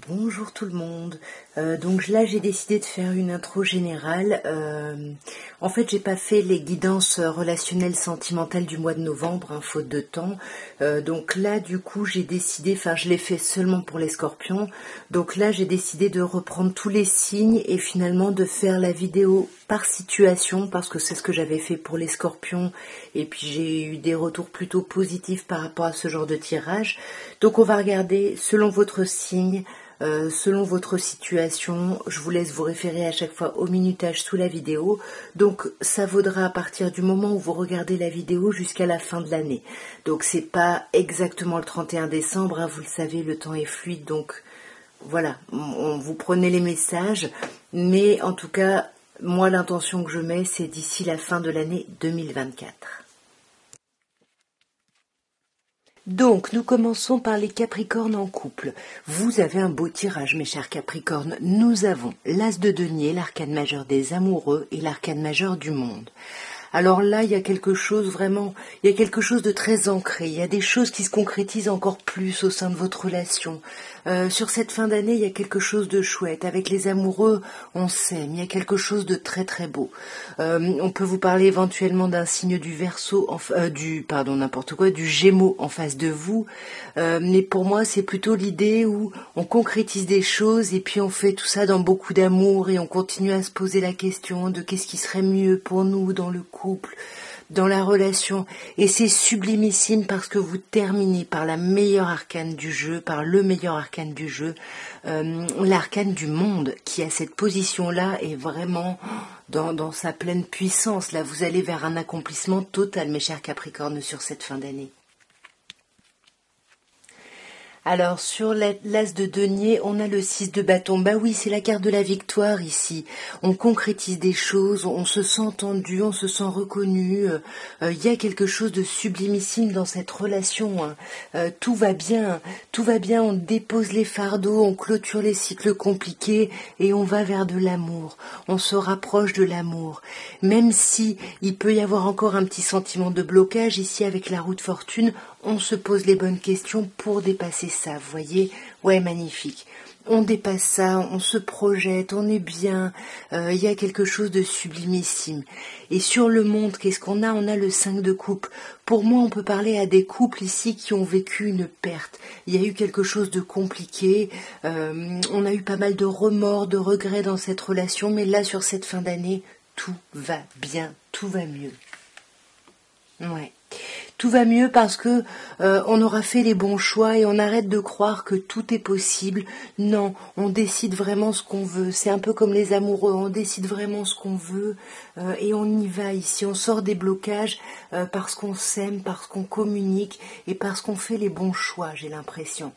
Bonjour tout le monde. Donc là j'ai décidé de faire une intro générale. En fait j'ai pas fait les guidances relationnelles sentimentales du mois de novembre, faute de temps. Donc là du coup j'ai décidé, je l'ai fait seulement pour les scorpions. Donc là j'ai décidé de reprendre tous les signes et finalement de faire la vidéo par situation parce que c'est ce que j'avais fait pour les scorpions et puis j'ai eu des retours plutôt positifs par rapport à ce genre de tirage. Donc on va regarder selon votre signe. Selon votre situation, je vous laisse vous référer à chaque fois au minutage sous la vidéo. Donc ça vaudra à partir du moment où vous regardez la vidéo jusqu'à la fin de l'année. Donc c'est pas exactement le 31 décembre, vous le savez, le temps est fluide. Donc voilà, vous prenez les messages. Mais en tout cas, moi l'intention que je mets, c'est d'ici la fin de l'année 2024. Donc, nous commençons par les Capricornes en couple. Vous avez un beau tirage, mes chers Capricornes. Nous avons l'As de denier, l'arcane majeur des amoureux et l'arcane majeur du monde. Alors là, il y a quelque chose de très ancré. Il y a des choses qui se concrétisent encore plus au sein de votre relation. Sur cette fin d'année, il y a quelque chose de chouette. Avec les amoureux, on s'aime. Il y a quelque chose de très très beau. On peut vous parler éventuellement d'un signe du Verseau, du Gémeaux en face de vous. Mais pour moi, c'est plutôt l'idée où on concrétise des choses et puis on fait tout ça dans beaucoup d'amour et on continue à se poser la question de qu'est-ce qui serait mieux pour nous dans le couple, dans la relation. Et c'est sublimissime parce que vous terminez par la meilleure arcane du jeu, par le meilleur arcane du jeu, l'arcane du monde qui a cette position-là est vraiment dans sa pleine puissance. Là, vous allez vers un accomplissement total, mes chers Capricornes, sur cette fin d'année. Alors, sur l'As de denier, on a le 6 de bâton. Bah oui, c'est la carte de la victoire ici. On concrétise des choses, on se sent entendu, on se sent reconnu. Il y a quelque chose de sublimissime dans cette relation. Tout va bien, on dépose les fardeaux, on clôture les cycles compliqués et on va vers de l'amour. On se rapproche de l'amour. Même si il peut y avoir encore un petit sentiment de blocage ici avec la roue de fortune, on se pose les bonnes questions pour dépasser ça, vous voyez? Ouais, magnifique. On dépasse ça, on se projette, on est bien, il y a quelque chose de sublimissime. Et sur le monde, qu'est-ce qu'on a? On a le 5 de coupe. Pour moi, on peut parler à des couples ici qui ont vécu une perte. Il y a eu quelque chose de compliqué, on a eu pas mal de remords, de regrets dans cette relation, mais là, sur cette fin d'année, tout va bien, tout va mieux. Ouais. Tout va mieux parce que on aura fait les bons choix et on arrête de croire que tout est possible. Non, on décide vraiment ce qu'on veut. C'est un peu comme les amoureux, on décide vraiment ce qu'on veut et on y va ici. On sort des blocages parce qu'on s'aime, parce qu'on communique et parce qu'on fait les bons choix, j'ai l'impression.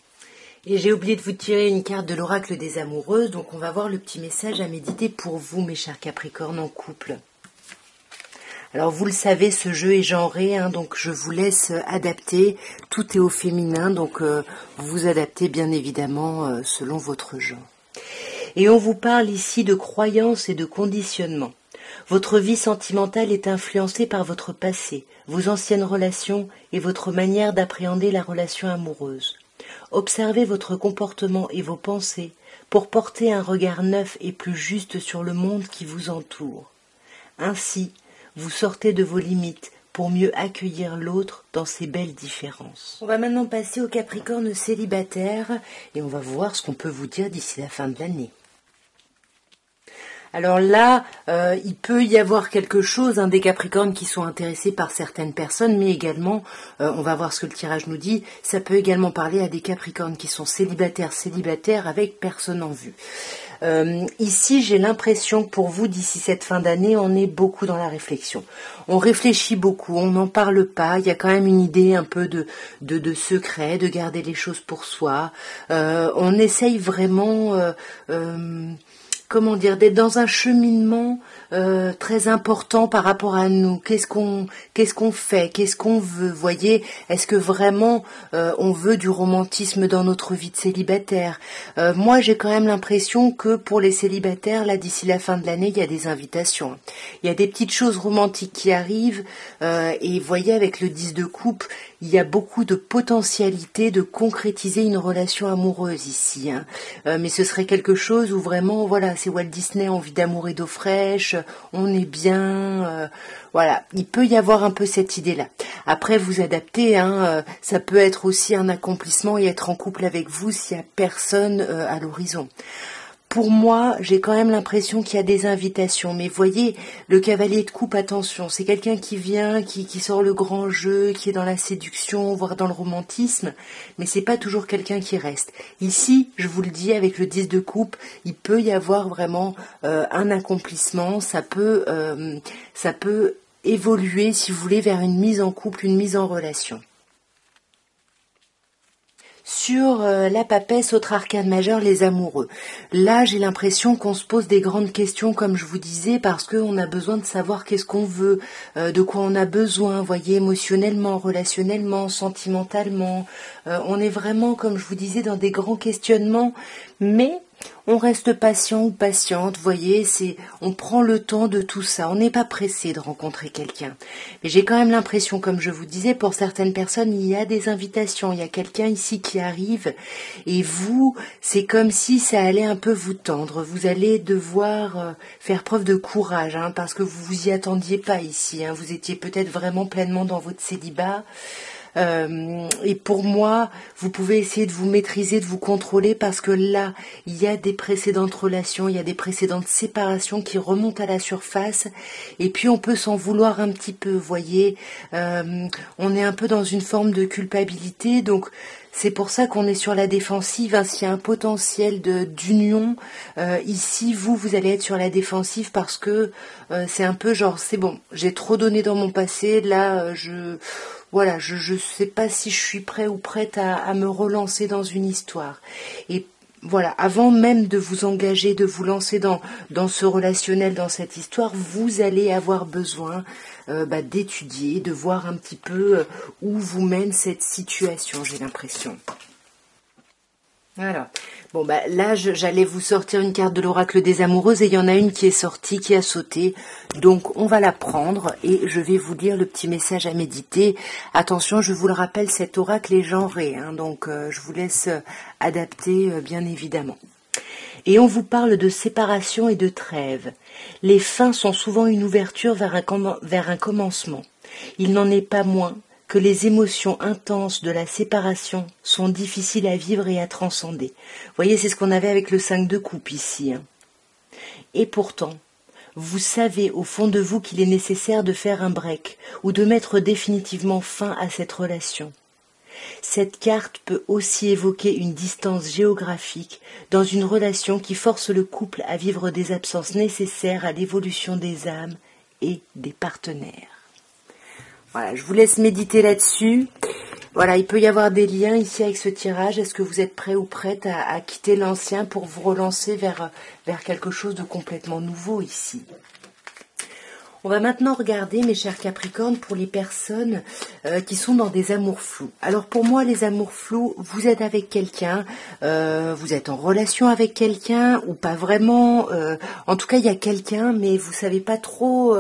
Et j'ai oublié de vous tirer une carte de l'oracle des amoureuses, donc on va voir le petit message à méditer pour vous, mes chers Capricornes en couple. Alors vous le savez, ce jeu est genré, donc je vous laisse adapter. Tout est au féminin, donc vous vous adaptez bien évidemment selon votre genre. Et on vous parle ici de croyances et de conditionnement. Votre vie sentimentale est influencée par votre passé, vos anciennes relations et votre manière d'appréhender la relation amoureuse. Observez votre comportement et vos pensées pour porter un regard neuf et plus juste sur le monde qui vous entoure. Ainsi, vous sortez de vos limites pour mieux accueillir l'autre dans ses belles différences. On va maintenant passer aux Capricornes célibataires et on va voir ce qu'on peut vous dire d'ici la fin de l'année. Alors là, il peut y avoir quelque chose, des Capricornes qui sont intéressés par certaines personnes, mais également, on va voir ce que le tirage nous dit, ça peut également parler à des Capricornes qui sont célibataires avec personne en vue. Ici, j'ai l'impression que pour vous, d'ici cette fin d'année, on est beaucoup dans la réflexion. On réfléchit beaucoup, on n'en parle pas. Il y a quand même une idée un peu de secret, de garder les choses pour soi. On essaye vraiment, d'être dans un cheminement très important par rapport à nous. Qu'est-ce qu'on fait, qu'est-ce qu'on veut, voyez? Est-ce que vraiment on veut du romantisme dans notre vie de célibataire? Moi, j'ai quand même l'impression que pour les célibataires, là, d'ici la fin de l'année, il y a des invitations. Il y a des petites choses romantiques qui arrivent, et voyez, avec le 10 de coupe, il y a beaucoup de potentialité de concrétiser une relation amoureuse ici, hein. Mais ce serait quelque chose où vraiment, voilà, c'est Walt Disney, envie d'amour et d'eau fraîche, on est bien, voilà, il peut y avoir un peu cette idée-là. Après, vous adaptez, hein, ça peut être aussi un accomplissement et être en couple avec vous s'il n'y a personne à l'horizon. Pour moi, j'ai quand même l'impression qu'il y a des invitations. Mais voyez, le cavalier de coupe, attention, c'est quelqu'un qui vient, qui sort le grand jeu, qui est dans la séduction, voire dans le romantisme, mais c'est pas toujours quelqu'un qui reste. Ici, je vous le dis, avec le 10 de coupe, il peut y avoir vraiment un accomplissement, ça peut évoluer, si vous voulez, vers une mise en couple, une mise en relation. Sur la papesse, autre arcane majeur, les amoureux. Là, j'ai l'impression qu'on se pose des grandes questions, comme je vous disais, parce qu'on a besoin de savoir qu'est-ce qu'on veut, de quoi on a besoin, voyez, émotionnellement, relationnellement, sentimentalement. On est vraiment, comme je vous disais, dans des grands questionnements, mais on reste patient ou patiente, voyez, on prend le temps de tout ça, on n'est pas pressé de rencontrer quelqu'un. Mais j'ai quand même l'impression, comme je vous disais, pour certaines personnes, il y a des invitations, il y a quelqu'un ici qui arrive, et vous, c'est comme si ça allait un peu vous tendre, vous allez devoir faire preuve de courage, hein, parce que vous vous y attendiez pas ici, hein, vous étiez peut-être vraiment pleinement dans votre célibat. Et pour moi, vous pouvez essayer de vous maîtriser, de vous contrôler, parce que là, il y a des précédentes relations, il y a des précédentes séparations qui remontent à la surface, et puis on peut s'en vouloir un petit peu, voyez, on est un peu dans une forme de culpabilité, donc c'est pour ça qu'on est sur la défensive, hein. S'il y a un potentiel d'union, ici, vous allez être sur la défensive, parce que c'est un peu genre, c'est bon, j'ai trop donné dans mon passé, là, voilà, je sais pas si je suis prêt ou prête à me relancer dans une histoire. Et voilà, avant même de vous engager, de vous lancer dans ce relationnel, dans cette histoire, vous allez avoir besoin d'étudier, de voir un petit peu où vous mène cette situation, j'ai l'impression. Voilà. Bon, là, j'allais vous sortir une carte de l'oracle des amoureuses, et il y en a une qui est sortie, qui a sauté. Donc, on va la prendre et je vais vous lire le petit message à méditer. Attention, je vous le rappelle, cet oracle est genré, hein, donc je vous laisse adapter, bien évidemment. Et on vous parle de séparation et de trêve. Les fins sont souvent une ouverture vers un commencement. Il n'en est pas moins que les émotions intenses de la séparation sont difficiles à vivre et à transcender. Vous voyez, c'est ce qu'on avait avec le 5 de coupe ici, hein. Et pourtant, vous savez au fond de vous qu'il est nécessaire de faire un break ou de mettre définitivement fin à cette relation. Cette carte peut aussi évoquer une distance géographique dans une relation qui force le couple à vivre des absences nécessaires à l'évolution des âmes et des partenaires. Voilà, je vous laisse méditer là-dessus. Voilà, il peut y avoir des liens ici avec ce tirage. Est-ce que vous êtes prêt ou prête à quitter l'ancien pour vous relancer vers quelque chose de complètement nouveau ici? On va maintenant regarder, mes chers Capricornes, pour les personnes qui sont dans des amours flous. Alors pour moi, les amours flous, vous êtes avec quelqu'un, vous êtes en relation avec quelqu'un ou pas vraiment. En tout cas, il y a quelqu'un, mais vous savez pas trop.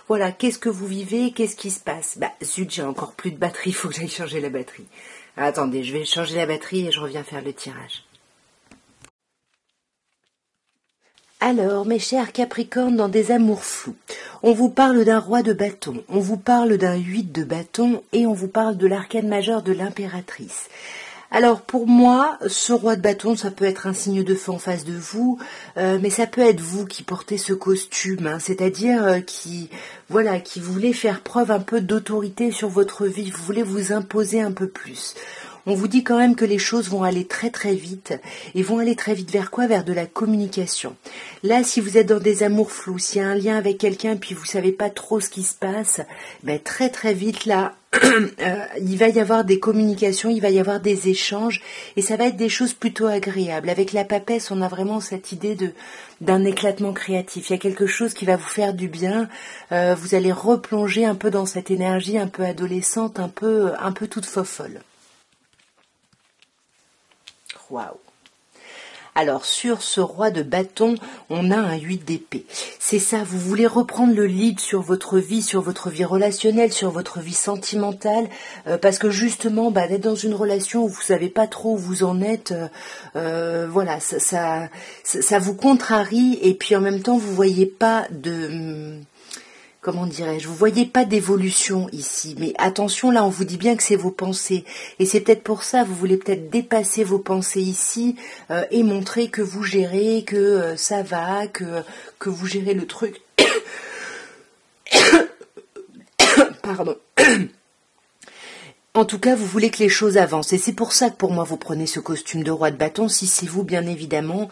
Voilà, qu'est-ce que vous vivez, qu'est-ce qui se passe? Zut, j'ai encore plus de batterie, il faut que j'aille changer la batterie. Attendez, je vais changer la batterie et je reviens faire le tirage. Alors, mes chers Capricornes, dans des amours flous, on vous parle d'un roi de bâton, on vous parle d'un 8 de bâton et on vous parle de l'arcane majeur de l'impératrice. Alors pour moi, ce roi de bâton, ça peut être un signe de feu en face de vous, mais ça peut être vous qui portez ce costume, hein, c'est-à-dire qui voulez faire preuve un peu d'autorité sur votre vie, vous voulez vous imposer un peu plus. On vous dit quand même que les choses vont aller très très vite. Et vont aller très vite vers quoi? Vers de la communication. Là, si vous êtes dans des amours flous, s'il y a un lien avec quelqu'un puis vous savez pas trop ce qui se passe, ben très très vite là, il va y avoir des communications, il va y avoir des échanges et ça va être des choses plutôt agréables. Avec la papesse, on a vraiment cette idée d'un éclatement créatif. Il y a quelque chose qui va vous faire du bien. Vous allez replonger un peu dans cette énergie un peu adolescente, un peu toute fofolle. Waouh! Alors, sur ce roi de bâton, on a un 8 d'épée. C'est ça, vous voulez reprendre le lead sur votre vie relationnelle, sur votre vie sentimentale, parce que justement, d'être dans une relation où vous savez pas trop où vous en êtes, voilà, ça vous contrarie, et puis en même temps, vous voyez pas comment dirais-je, vous voyez pas d'évolution ici, mais attention, là on vous dit bien que c'est vos pensées, et c'est peut-être pour ça, vous voulez peut-être dépasser vos pensées ici, et montrer que vous gérez, que ça va, que vous gérez le truc. Pardon. En tout cas, vous voulez que les choses avancent. Et c'est pour ça que pour moi, vous prenez ce costume de roi de bâton, si c'est vous, bien évidemment,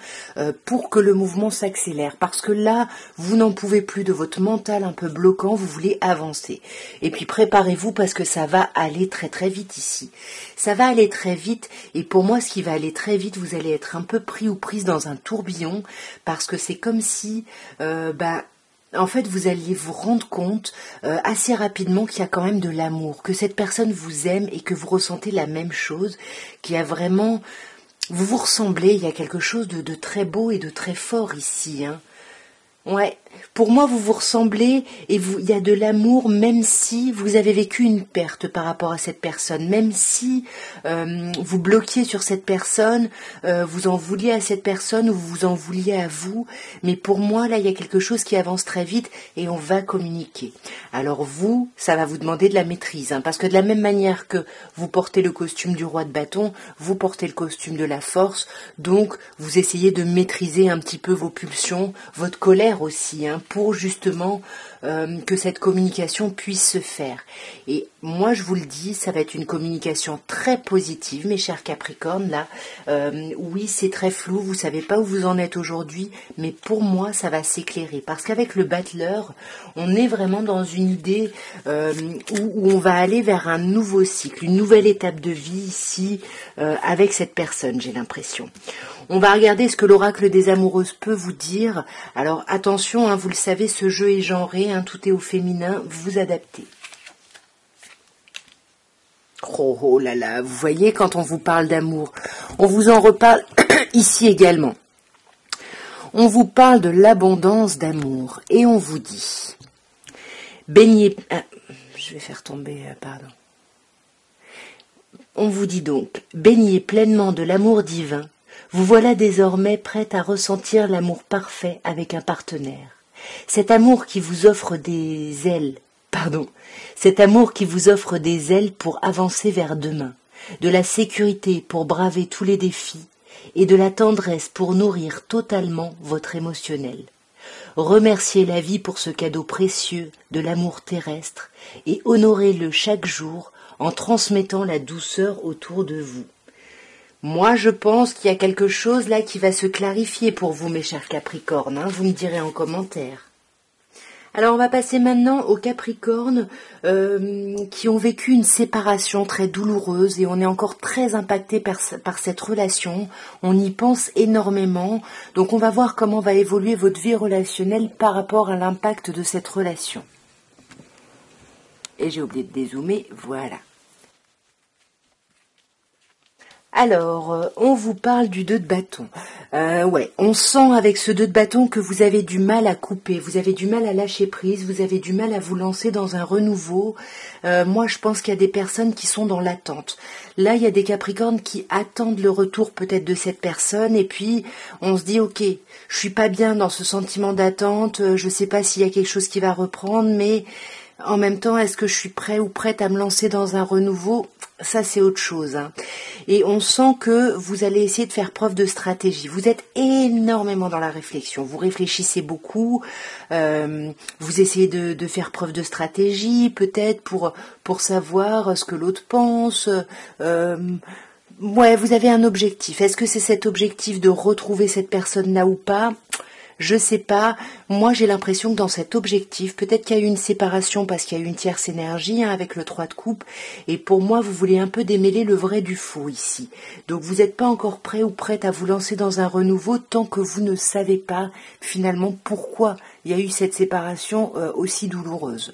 pour que le mouvement s'accélère. Parce que là, vous n'en pouvez plus de votre mental un peu bloquant, vous voulez avancer. Et puis préparez-vous parce que ça va aller très très vite ici. Ça va aller très vite. Et pour moi, ce qui va aller très vite, vous allez être un peu pris ou prise dans un tourbillon. Parce que c'est comme si... en fait, vous alliez vous rendre compte assez rapidement qu'il y a quand même de l'amour, que cette personne vous aime et que vous ressentez la même chose, qu'il y a vraiment... Vous vous ressemblez, il y a quelque chose de très beau et de très fort ici, hein. Ouais, pour moi vous vous ressemblez et il y a de l'amour même si vous avez vécu une perte par rapport à cette personne, même si vous bloquiez sur cette personne, vous en vouliez à cette personne ou vous en vouliez à vous, mais pour moi là il y a quelque chose qui avance très vite et on va communiquer. Alors vous, ça va vous demander de la maîtrise, hein, parce que de la même manière que vous portez le costume du roi de bâton, vous portez le costume de la force, donc vous essayez de maîtriser un petit peu vos pulsions, votre colère aussi, hein, pour justement que cette communication puisse se faire. Et moi je vous le dis, ça va être une communication très positive, mes chers Capricornes, là. Oui, c'est très flou, vous savez pas où vous en êtes aujourd'hui, mais pour moi ça va s'éclairer, parce qu'avec le battleur, on est vraiment dans une idée où on va aller vers un nouveau cycle, une nouvelle étape de vie ici, avec cette personne, j'ai l'impression. On va regarder ce que l'oracle des amoureuses peut vous dire. Alors attention, hein, vous le savez, ce jeu est genré, hein, tout est au féminin, vous adaptez. Oh, oh là là, vous voyez, quand on vous parle d'amour, on vous en reparle ici également. On vous parle de l'abondance d'amour et on vous dit, baignez... je vais faire tomber, pardon. On vous dit donc, baignez pleinement de l'amour divin. Vous voilà désormais prête à ressentir l'amour parfait avec un partenaire. Cet amour qui vous offre des ailes, cet amour qui vous offre des ailes pour avancer vers demain, de la sécurité pour braver tous les défis et de la tendresse pour nourrir totalement votre émotionnel. Remerciez la vie pour ce cadeau précieux de l'amour terrestre et honorez-le chaque jour en transmettant la douceur autour de vous. Moi, je pense qu'il y a quelque chose là qui va se clarifier pour vous, mes chers Capricornes, hein, vous me direz en commentaire. Alors, on va passer maintenant aux Capricornes qui ont vécu une séparation très douloureuse et on est encore très impacté par cette relation. On y pense énormément. Donc, on va voir comment va évoluer votre vie relationnelle par rapport à l'impact de cette relation. Et j'ai oublié de dézoomer, voilà. Alors, on vous parle du 2 de bâton. Ouais, on sent avec ce 2 de bâton que vous avez du mal à couper, vous avez du mal à lâcher prise, vous avez du mal à vous lancer dans un renouveau. Moi, je pense qu'il y a des personnes qui sont dans l'attente. Là, il y a des Capricornes qui attendent le retour peut-être de cette personne et puis on se dit, ok, je suis pas bien dans ce sentiment d'attente, je sais pas s'il y a quelque chose qui va reprendre, mais... En même temps, est-ce que je suis prêt ou prête à me lancer dans un renouveau? Ça, c'est autre chose, hein. et on sent que vous allez essayer de faire preuve de stratégie. Vous êtes énormément dans la réflexion, vous réfléchissez beaucoup, vous essayez de faire preuve de stratégie, peut-être pour savoir ce que l'autre pense. Ouais, vous avez un objectif. Est-ce que c'est cet objectif de retrouver cette personne-là ou pas? Je sais pas. Moi, j'ai l'impression que dans cet objectif, peut-être qu'il y a eu une séparation parce qu'il y a eu une tierce énergie avec le 3 de coupe. Et pour moi, vous voulez un peu démêler le vrai du faux ici. Donc, vous n'êtes pas encore prêt ou prête à vous lancer dans un renouveau tant que vous ne savez pas finalement pourquoi il y a eu cette séparation aussi douloureuse.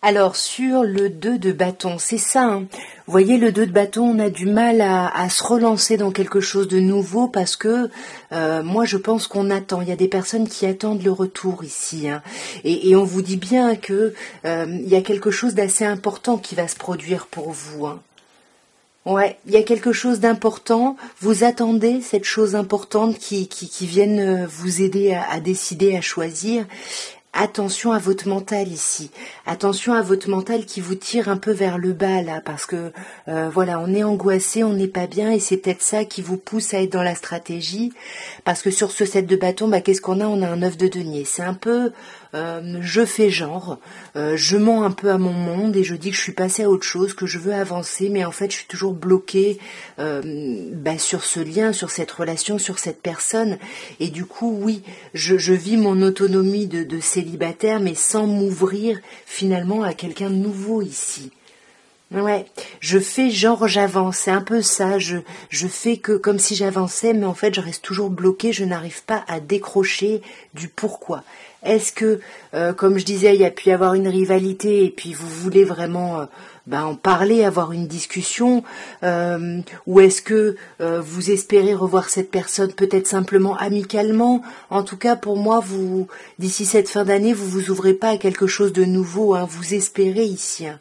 Alors sur le 2 de bâton, c'est ça. Hein. Vous voyez, le 2 de bâton, on a du mal à se relancer dans quelque chose de nouveau parce que moi je pense qu'on attend. Il y a des personnes qui attendent le retour ici. Hein. Et on vous dit bien que il y a quelque chose d'assez important qui va se produire pour vous. Hein. Ouais, il y a quelque chose d'important. Vous attendez cette chose importante qui vienne vous aider à décider, à choisir. Attention à votre mental ici. Attention à votre mental qui vous tire un peu vers le bas là, parce que voilà, on est angoissé, on n'est pas bien, et c'est peut-être ça qui vous pousse à être dans la stratégie. Parce que sur ce 7 de bâton, qu'est-ce qu'on a? On a un 9 de denier. C'est un peu je fais genre, je mens un peu à mon monde et je dis que je suis passée à autre chose, que je veux avancer, mais en fait je suis toujours bloquée sur ce lien, sur cette relation, sur cette personne. Et du coup, oui, je vis mon autonomie de célibataire, mais sans m'ouvrir finalement à quelqu'un de nouveau ici. Ouais, je fais genre j'avance, c'est un peu ça, je fais que comme si j'avançais, mais en fait je reste toujours bloquée, je n'arrive pas à décrocher du pourquoi. Est-ce que, comme je disais, il y a pu y avoir une rivalité et puis vous voulez vraiment en parler, avoir une discussion, ou est-ce que vous espérez revoir cette personne peut-être simplement amicalement? En tout cas, pour moi, vous d'ici cette fin d'année, vous ouvrez pas à quelque chose de nouveau, hein, vous espérez ici. Hein.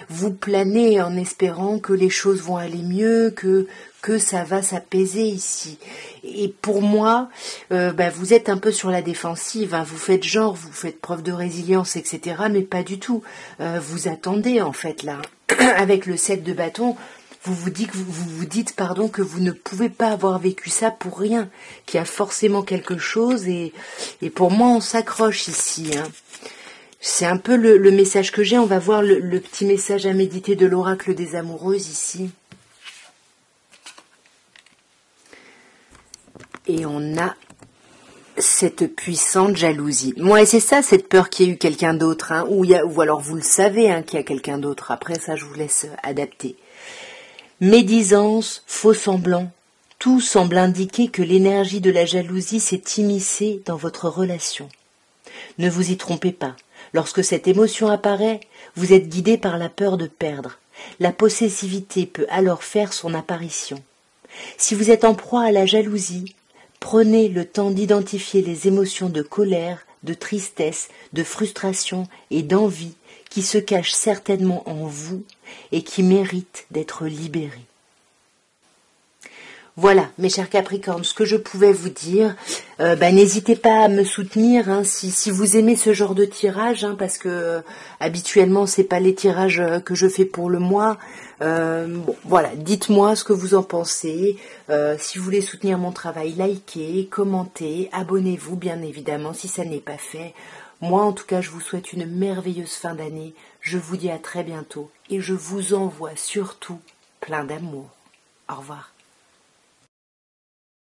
Vous planez en espérant que les choses vont aller mieux, que ça va s'apaiser ici. Et pour moi, vous êtes un peu sur la défensive, hein, vous faites genre, vous faites preuve de résilience, etc., mais pas du tout. Vous attendez en fait là. Avec le 7 de bâton, vous vous dites que vous ne pouvez pas avoir vécu ça pour rien, qu'il y a forcément quelque chose, et pour moi on s'accroche ici. Hein. C'est un peu le message que j'ai. On va voir le petit message à méditer de l'oracle des amoureuses ici. Et on a cette puissante jalousie. Moi, c'est ça, cette peur qu'il y ait eu quelqu'un d'autre, hein, ou alors vous le savez hein, qu'il y a quelqu'un d'autre. Après, ça, je vous laisse adapter. Médisance, faux semblant, tout semble indiquer que l'énergie de la jalousie s'est immiscée dans votre relation. Ne vous y trompez pas. Lorsque cette émotion apparaît, vous êtes guidé par la peur de perdre. La possessivité peut alors faire son apparition. Si vous êtes en proie à la jalousie, prenez le temps d'identifier les émotions de colère, de tristesse, de frustration et d'envie qui se cachent certainement en vous et qui méritent d'être libérées. Voilà, mes chers Capricornes, ce que je pouvais vous dire. N'hésitez pas à me soutenir hein, si vous aimez ce genre de tirage, hein, parce que habituellement c'est pas les tirages que je fais pour le mois. Voilà, dites-moi ce que vous en pensez. Si vous voulez soutenir mon travail, likez, commentez, abonnez-vous bien évidemment si ça n'est pas fait. Moi en tout cas, je vous souhaite une merveilleuse fin d'année. Je vous dis à très bientôt et je vous envoie surtout plein d'amour. Au revoir.